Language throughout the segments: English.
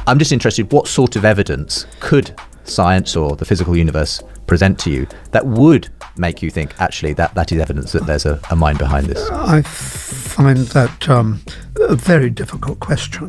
I'm just interested, what sort of evidence could science or the physical universe present to you that would make you think, actually, that is evidence that there's a mind behind this? I find that a very difficult question.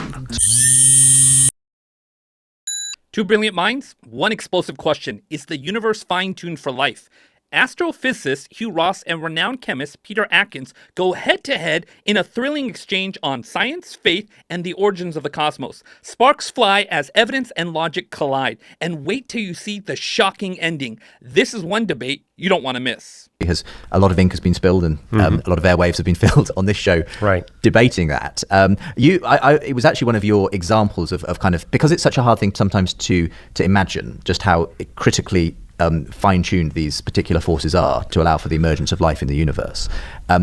Two brilliant minds, one explosive question. Is the universe fine-tuned for life? Astrophysicist Hugh Ross and renowned chemist Peter Atkins go head-to-head in a thrilling exchange on science, faith, and the origins of the cosmos. Sparks fly as evidence and logic collide. And wait till you see the shocking ending. This is one debate you don't want to miss. Because a lot of ink has been spilled and a lot of airwaves have been filled on this show debating that. It was actually one of your examples of kind of, because it's such a hard thing sometimes to imagine just how critically fine-tuned these particular forces are to allow for the emergence of life in the universe.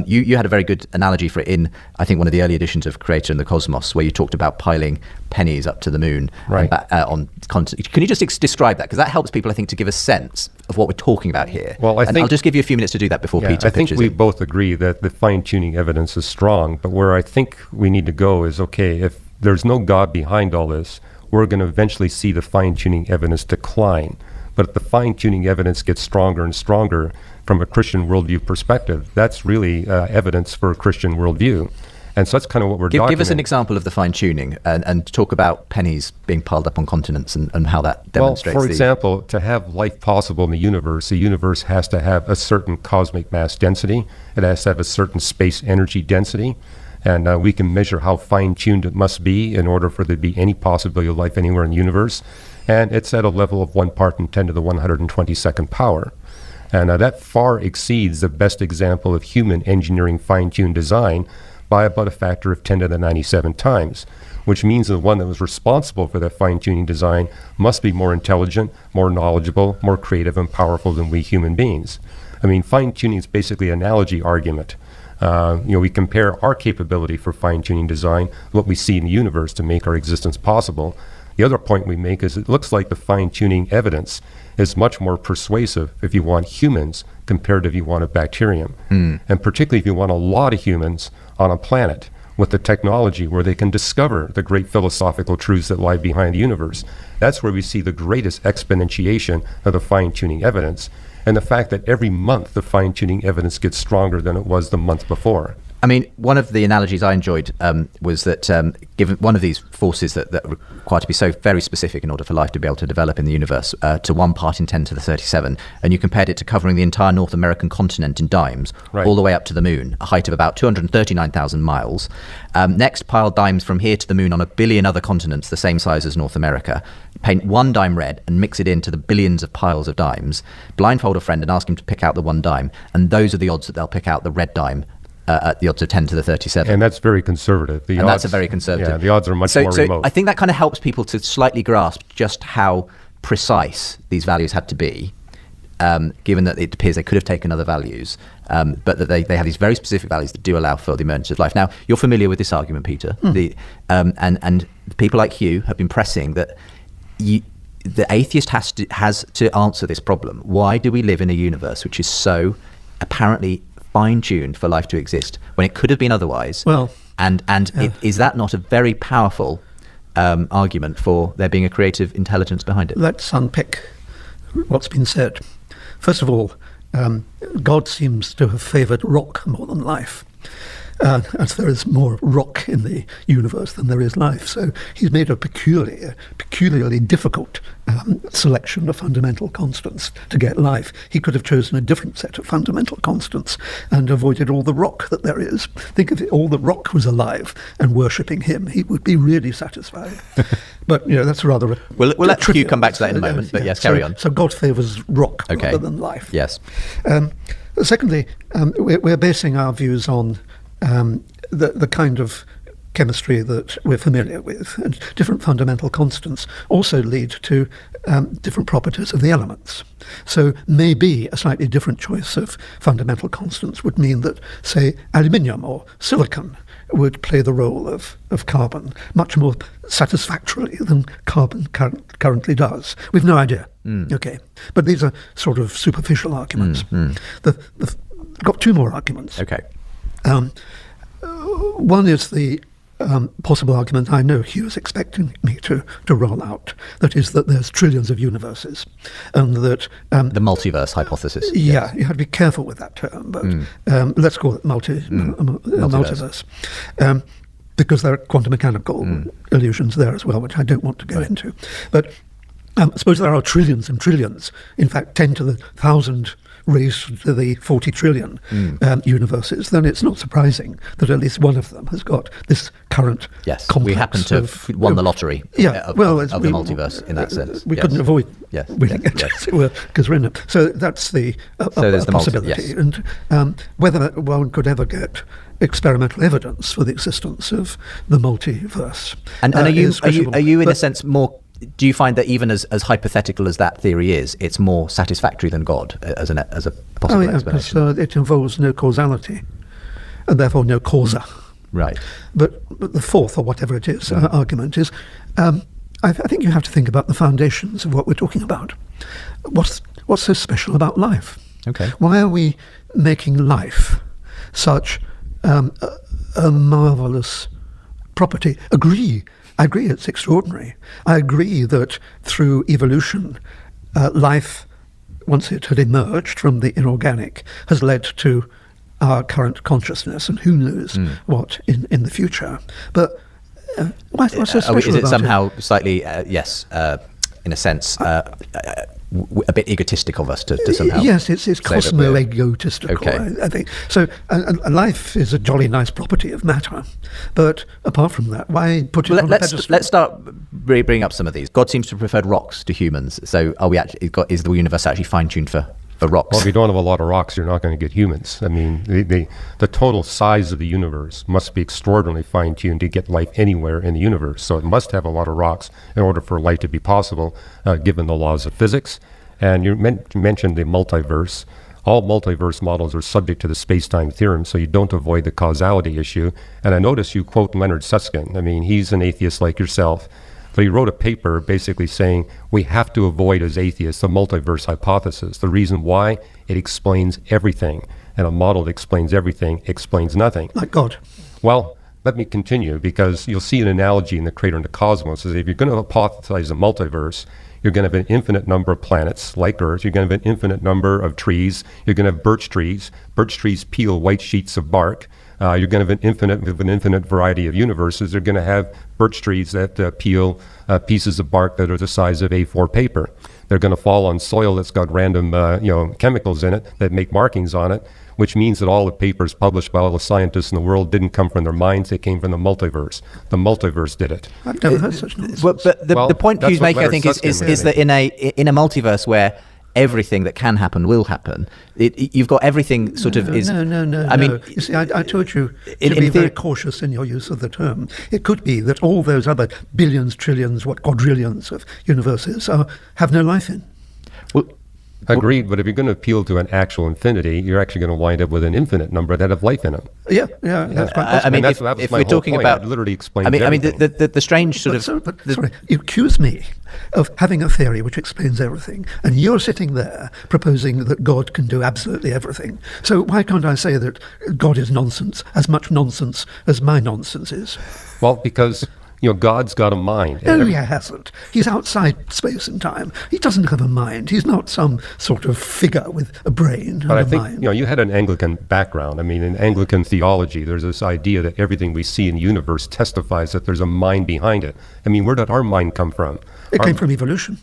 You had a very good analogy for it in, I think, one of the early editions of Creator and the Cosmos, where you talked about piling pennies up to the moon. On continent. Can you just describe that? Because that helps people, I think, to give a sense of what we're talking about here. Well, I'll just give you a few minutes to do that before Peter pitches I think we both agree that the fine-tuning evidence is strong, but where I think we need to go is, okay, if there's no God behind all this, we're going to eventually see the fine-tuning evidence decline. But if the fine-tuning evidence gets stronger and stronger from a Christian worldview perspective, that's really evidence for a Christian worldview. And so that's kind of what we're documenting. Give us an example of the fine-tuning and talk about pennies being piled up on continents and how that demonstrates. Well, for example, to have life possible in the universe has to have a certain cosmic mass density. It has to have a certain space energy density. And we can measure how fine-tuned it must be in order for there to be any possibility of life anywhere in the universe. And it's at a level of 1 part in 10 to the 122nd power. And that far exceeds the best example of human engineering fine-tuned design by about a factor of 10 to the 97 times, which means the one that was responsible for that fine-tuning design must be more intelligent, more knowledgeable, more creative and powerful than we human beings. I mean, fine-tuning is basically an analogy argument. We compare our capability for fine-tuning design, what we see in the universe to make our existence possible. The other point we make is it looks like the fine-tuning evidence is much more persuasive if you want humans compared to if you want a bacterium. And particularly if you want a lot of humans on a planet with the technology where they can discover the great philosophical truths that lie behind the universe. That's where we see the greatest exponentiation of the fine-tuning evidence. And the fact that every month the fine-tuning evidence gets stronger than it was the month before. I mean, one of the analogies I enjoyed was that given one of these forces that require to be so very specific in order for life to be able to develop in the universe to 1 part in 10 to the 37, and you compared it to covering the entire North American continent in dimes, all the way up to the moon, a height of about 239,000 miles. Next, pile dimes from here to the moon on 1 billion other continents the same size as North America. Paint one dime red and mix it into the billions of piles of dimes. Blindfold a friend and ask him to pick out the one dime, and those are the odds that they'll pick out the red dime at the odds of 10 to the 37. And that's very conservative. That's a very conservative. Yeah, the odds are much more remote. I think that kind of helps people to slightly grasp just how precise these values had to be, given that it appears they could have taken other values, but that they have these very specific values that do allow for the emergence of life. Now, you're familiar with this argument, Peter. And people like Hugh have been pressing that the atheist has to answer this problem. Why do we live in a universe which is so apparently fine-tuned for life to exist when it could have been otherwise? Well, is that not a very powerful argument for there being a creative intelligence behind it? Let's unpick what's been said. First of all, God seems to have favoured rock more than life, as there is more rock in the universe than there is life. So he's made a peculiarly difficult selection of fundamental constants to get life. He could have chosen a different set of fundamental constants and avoided all the rock that there is. Think if all the rock was alive and worshipping him, he would be really satisfied. But that's rather we'll let you come back to that in a moment, but yes, carry on. So God favours rock rather than life. Yes. Secondly, we're basing our views on the kind of chemistry that we're familiar with, and different fundamental constants also lead to different properties of the elements. So maybe a slightly different choice of fundamental constants would mean that, say, aluminium or silicon would play the role of carbon much more satisfactorily than carbon currently does. We've no idea. Okay, but these are sort of superficial arguments. Got two more arguments. Okay. One is the possible argument I know Hugh is expecting me to roll out. That is that there's trillions of universes, and that The multiverse hypothesis. yeah, you have to be careful with that term, but let's call it multiverse. Because there are quantum mechanical illusions there as well, which I don't want to go into. But suppose there are trillions and trillions, in fact 10 to the 1,000 raised to the 40 trillion universes, then it's not surprising that at least one of them has got this current Yes, complex we happen to have won the lottery of the multiverse in that sense. We Yes. couldn't avoid Yes. winning it, Yes. as it were, because we're in it. So that's the there's the possibility. yes. And whether one could ever get experimental evidence for the existence of the multiverse. And are you is questionable. in a But- sense more? Do you find that even as hypothetical as that theory is, it's more satisfactory than God as a possible because explanation? it involves no causality, and therefore no causa. Right. But the fourth, or whatever it is, argument is, I think you have to think about the foundations of what we're talking about. What's so special about life? Okay. Why are we making life such a marvelous property? I agree it's extraordinary. I agree that through evolution, life, once it had emerged from the inorganic, has led to our current consciousness, and who knows what in the future. But what's so special Is it about somehow slightly, in a sense, a bit egotistic of us to somehow? Yes, it's say that cosmo-egotistical, Okay. I think. So and life is a jolly nice property of matter. But apart from that, why put it Well, on a let's pedestal? start bringing up some of these. God seems to have preferred rocks to humans. So are we actually? Is the universe actually fine-tuned for rocks? Well, if you don't have a lot of rocks, you're not going to get humans. I mean, the total size of the universe must be extraordinarily fine-tuned to get life anywhere in the universe. So it must have a lot of rocks in order for life to be possible, given the laws of physics. And you mentioned the multiverse. All multiverse models are subject to the space-time theorem, so you don't avoid the causality issue. And I notice you quote Leonard Susskind. I mean, he's an atheist like yourself. But he wrote a paper basically saying we have to avoid as atheists the multiverse hypothesis. The reason why, it explains everything. And a model that explains everything explains nothing. Like God. Well, let me continue, because you'll see an analogy in The Creator and the Cosmos. Is if you're going to hypothesize a multiverse, you're going to have an infinite number of planets like Earth. You're going to have an infinite number of trees. You're going to have birch trees. Birch trees peel white sheets of bark. You're going to have an infinite variety of universes. They're going to have birch trees that peel pieces of bark that are the size of A4 paper. They're going to fall on soil that's got random chemicals in it that make markings on it, which means that all the papers published by all the scientists in the world didn't come from their minds. They came from the multiverse. The multiverse did it. I've never heard such nonsense. But the point that's Hugh's what making, I Leonard think, is Susskind that in a multiverse where everything that can happen will happen, you've got everything sort of is. No. I mean, you see, I told you in to be very theory- cautious in your use of the term. It could be that all those other billions, trillions, quadrillions of universes have no life in. well, Agreed, but if you're going to appeal to an actual infinity, you're actually going to wind up with an infinite number that have life in them. Yeah, that's quite possible. I mean, And if that was if my we're whole talking point. about, It literally explains I mean, everything. the strange sort of. Sorry, you accuse me of having a theory which explains everything, and you're sitting there proposing that God can do absolutely everything. So why can't I say that God is nonsense, as much nonsense as my nonsense is? Well, because God's got a mind. No, he hasn't. He's outside space and time. He doesn't have a mind. He's not some sort of figure with a brain But I and a think mind. you had an Anglican background. I mean, in Anglican theology, there's this idea that everything we see in the universe testifies that there's a mind behind it. I mean, where did our mind come from? It came from evolution.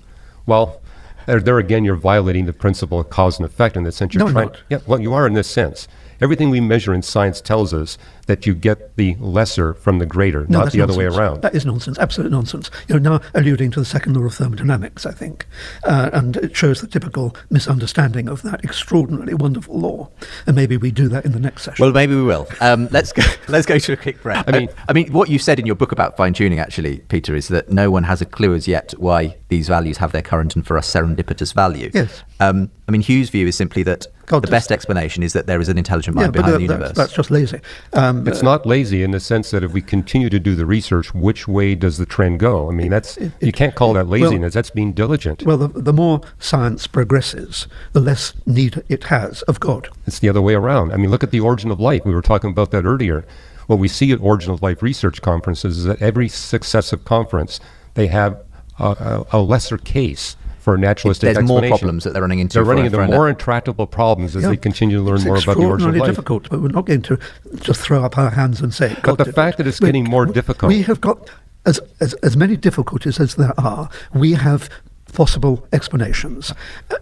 Well, there again, you're violating the principle of cause and effect in the sense you're No, I'm trying. not. Yeah, well, you are in this sense. Everything we measure in science tells us that you get the lesser from the greater, No, not that's the other way nonsense. around. That is nonsense, absolute nonsense. You're now alluding to the second law of thermodynamics, I think, and it shows the typical misunderstanding of that extraordinarily wonderful law. And maybe we do that in the next session. Well, maybe we will. Let's go to a quick break. I mean, what you said in your book about fine tuning, actually, Peter, is that no one has a clue as yet why these values have their current and for us serendipitous value. Yes. I mean, Hugh's view is simply that God the does- best explanation is that there is an intelligent yeah, mind but behind the that's universe. just lazy. It's not lazy in the sense that if we continue to do the research, which way does the trend go? I mean, you can't call that laziness. That's being diligent. Well, the more science progresses, the less need it has of God. It's the other way around. I mean, look at the origin of life. We were talking about that earlier. What we see at Origin of Life research conferences is that every successive conference, they have a lesser case for a naturalistic There's explanation. more problems that they're running into. They're running into for more intractable problems as they continue to learn more about the origin of extraordinarily life. difficult, but we're not going to just throw up our hands and say, God But the did fact it. that it's getting more difficult. We have got as many difficulties as there are. We have possible explanations.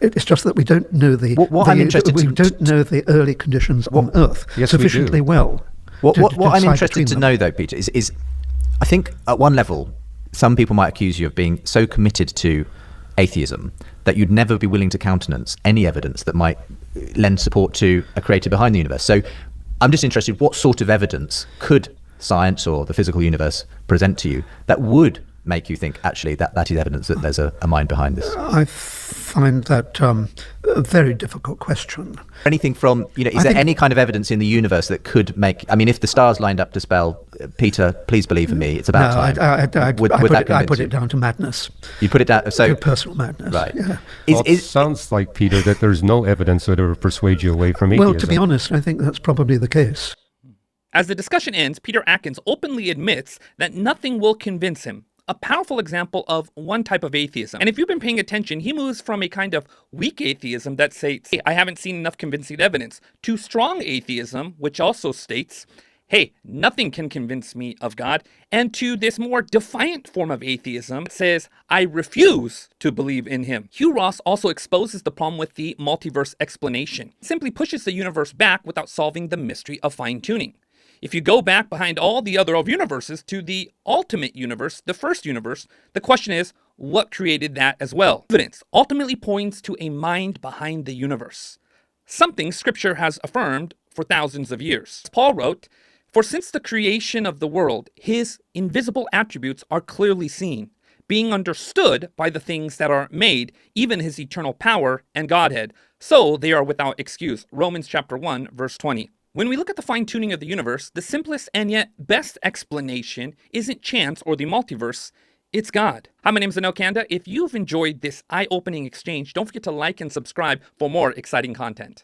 It's just that we don't know I'm interested we to- don't know the early conditions on Earth Yes, we do. sufficiently well. What I'm decide interested between to them. know, though, Peter, is I think at one level, some people might accuse you of being so committed to atheism that you'd never be willing to countenance any evidence that might lend support to a creator behind the universe. So I'm just interested, what sort of evidence could science or the physical universe present to you that would make you think, actually, that is evidence that there's a mind behind this? I find that a very difficult question. Anything from, is there any kind of evidence in the universe that could make, if the stars lined up to spell, Peter, please believe in me, it's about time. I put it down to madness. You put it down, so To personal madness. right. Yeah. Well, it sounds like, Peter, that there's no evidence that would persuade you away from atheism. Well, to be honest, I think that's probably the case. As the discussion ends, Peter Atkins openly admits that nothing will convince him. A powerful example of one type of atheism. And if you've been paying attention, he moves from a kind of weak atheism that states, hey, I haven't seen enough convincing evidence, to strong atheism, which also states, hey, nothing can convince me of God, and to this more defiant form of atheism that says, I refuse to believe in him. Hugh Ross also exposes the problem with the multiverse explanation. It simply pushes the universe back without solving the mystery of fine-tuning. If you go back behind all the other universes to the ultimate universe, the first universe, the question is, what created that as well? Evidence ultimately points to a mind behind the universe, something Scripture has affirmed for thousands of years. Paul wrote, for since the creation of the world, his invisible attributes are clearly seen, being understood by the things that are made, even his eternal power and Godhead. So they are without excuse. Romans chapter 1, verse 20. When we look at the fine-tuning of the universe, the simplest and yet best explanation isn't chance or the multiverse, it's God. Hi, my name is Anil Kanda. If you've enjoyed this eye-opening exchange, don't forget to like and subscribe for more exciting content.